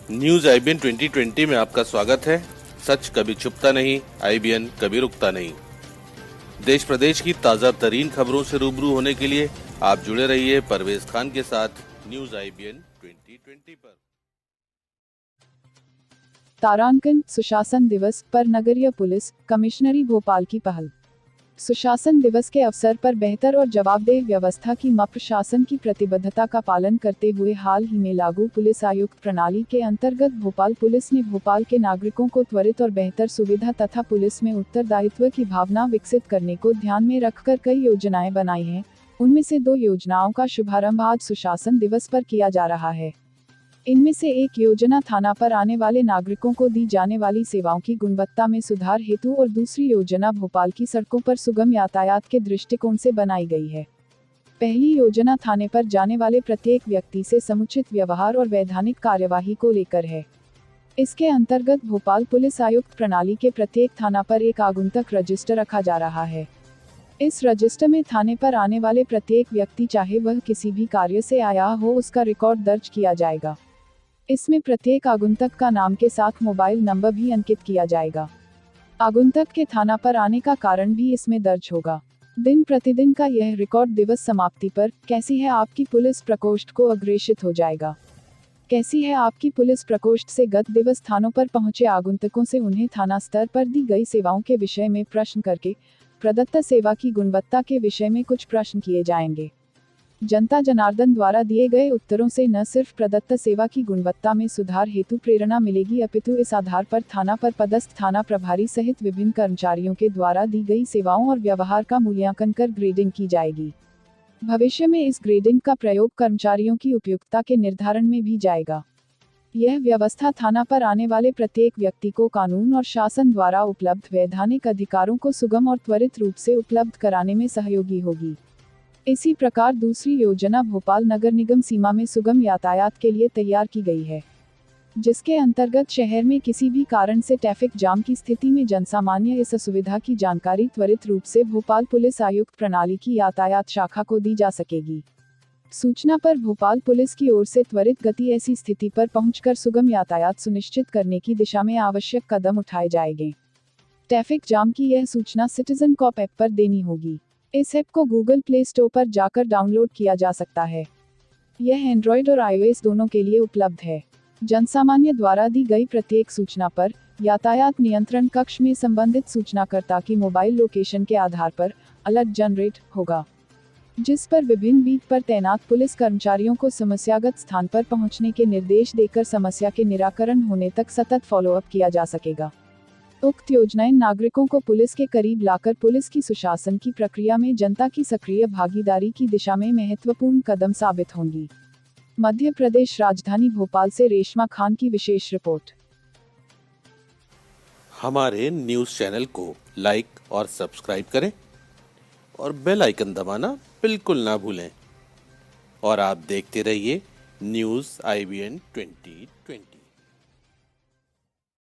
News IBN 2020 में आपका स्वागत है। सच कभी छुपता नहीं, आईबीएन कभी रुकता नहीं। देश प्रदेश की ताजा तरीन खबरों से रूबरू होने के लिए आप जुड़े रहिए परवेज खान के साथ न्यूज आईबीएन 2020 पर। तारांकन सुशासन दिवस पर नगरीय पुलिस कमिश्नरी भोपाल की पहल। सुशासन दिवस के अवसर पर बेहतर और जवाबदेह व्यवस्था की प्रशासन की प्रतिबद्धता का पालन करते हुए हाल ही में लागू पुलिस आयुक्त प्रणाली के अंतर्गत भोपाल पुलिस ने भोपाल के नागरिकों को त्वरित और बेहतर सुविधा तथा पुलिस में उत्तरदायित्व की भावना विकसित करने को ध्यान में रखकर कई योजनाएं बनाई हैं। उनमें से 2 योजनाओं का शुभारंभ आज सुशासन दिवस पर किया जा रहा है। इनमें से एक योजना थाना पर आने वाले नागरिकों को दी जाने वाली सेवाओं की गुणवत्ता में सुधार हेतु और दूसरी योजना भोपाल की सड़कों पर सुगम यातायात के दृष्टिकोण से बनाई गई है। पहली योजना थाने पर जाने वाले प्रत्येक व्यक्ति से समुचित व्यवहार और वैधानिक कार्यवाही को लेकर है। इसके अंतर्गत भोपाल पुलिस आयुक्त प्रणाली के प्रत्येक थाना पर एक आगंतुक रजिस्टर रखा जा रहा है। इस रजिस्टर में थाने पर आने वाले प्रत्येक व्यक्ति चाहे वह किसी भी कार्य से आया हो उसका रिकॉर्ड दर्ज किया जाएगा। इसमें प्रत्येक आगंतुक का नाम के साथ मोबाइल नंबर भी अंकित किया जाएगा। आगंतुक के थाना पर आने का कारण भी इसमें दर्ज होगा। दिन प्रतिदिन का यह रिकॉर्ड दिवस समाप्ति पर कैसी है आपकी पुलिस प्रकोष्ठ को अग्रेषित हो जाएगा। कैसी है आपकी पुलिस प्रकोष्ठ से गत दिवस थानों पर पहुंचे आगंतुकों से उन्हें थाना स्तर पर दी गई सेवाओं के विषय में प्रश्न करके प्रदत्त सेवा की गुणवत्ता के विषय में कुछ प्रश्न किए जाएंगे। जनता जनार्दन द्वारा दिए गए उत्तरों से न सिर्फ प्रदत्त सेवा की गुणवत्ता में सुधार हेतु प्रेरणा मिलेगी अपितु इस आधार पर थाना पर पदस्थ थाना प्रभारी सहित विभिन्न कर्मचारियों के द्वारा दी गई सेवाओं और व्यवहार का मूल्यांकन कर ग्रेडिंग की जाएगी। भविष्य में इस ग्रेडिंग का प्रयोग कर्मचारियों की उपयुक्तता के निर्धारण में भी जाएगा। यह व्यवस्था थाना पर आने वाले प्रत्येक व्यक्ति को कानून और शासन द्वारा उपलब्ध वैधानिक अधिकारों को सुगम और त्वरित रूप से उपलब्ध कराने में सहयोगी होगी। इसी प्रकार दूसरी योजना भोपाल नगर निगम सीमा में सुगम यातायात के लिए तैयार की गई है, जिसके अंतर्गत शहर में किसी भी कारण से ट्रैफिक जाम की स्थिति में जनसामान्य इस असुविधा की जानकारी त्वरित रूप से भोपाल पुलिस आयुक्त प्रणाली की यातायात शाखा को दी जा सकेगी। सूचना पर भोपाल पुलिस की ओर से त्वरित गति ऐसी स्थिति पर पहुंचकर सुगम यातायात सुनिश्चित करने की दिशा में आवश्यक कदम उठाए जाएंगे। ट्रैफिक जाम की यह सूचना सिटीजन कॉप ऐप पर देनी होगी। इस ऐप को गूगल प्ले स्टोर पर जाकर डाउनलोड किया जा सकता है। यह एंड्रॉयड और iOS दोनों के लिए उपलब्ध है। जनसामान्य द्वारा दी गई प्रत्येक सूचना पर यातायात नियंत्रण कक्ष में संबंधित सूचनाकर्ता की मोबाइल लोकेशन के आधार पर अलर्ट जनरेट होगा, जिस पर विभिन्न बीट पर तैनात पुलिस कर्मचारियों को समस्यागत स्थान पर पहुंचने के निर्देश देकर समस्या के निराकरण होने तक सतत फॉलोअप किया जा सकेगा। उक्त योजनाएं नागरिकों को पुलिस के करीब लाकर पुलिस की सुशासन की प्रक्रिया में जनता की सक्रिय भागीदारी की दिशा में महत्वपूर्ण कदम साबित होंगी। मध्य प्रदेश राजधानी भोपाल से रेशमा खान की विशेष रिपोर्ट। हमारे न्यूज चैनल को लाइक और सब्सक्राइब करें और बेल आइकन दबाना बिल्कुल ना भूलें। और आप देखते रहिए न्यूज आईबीएन 2020।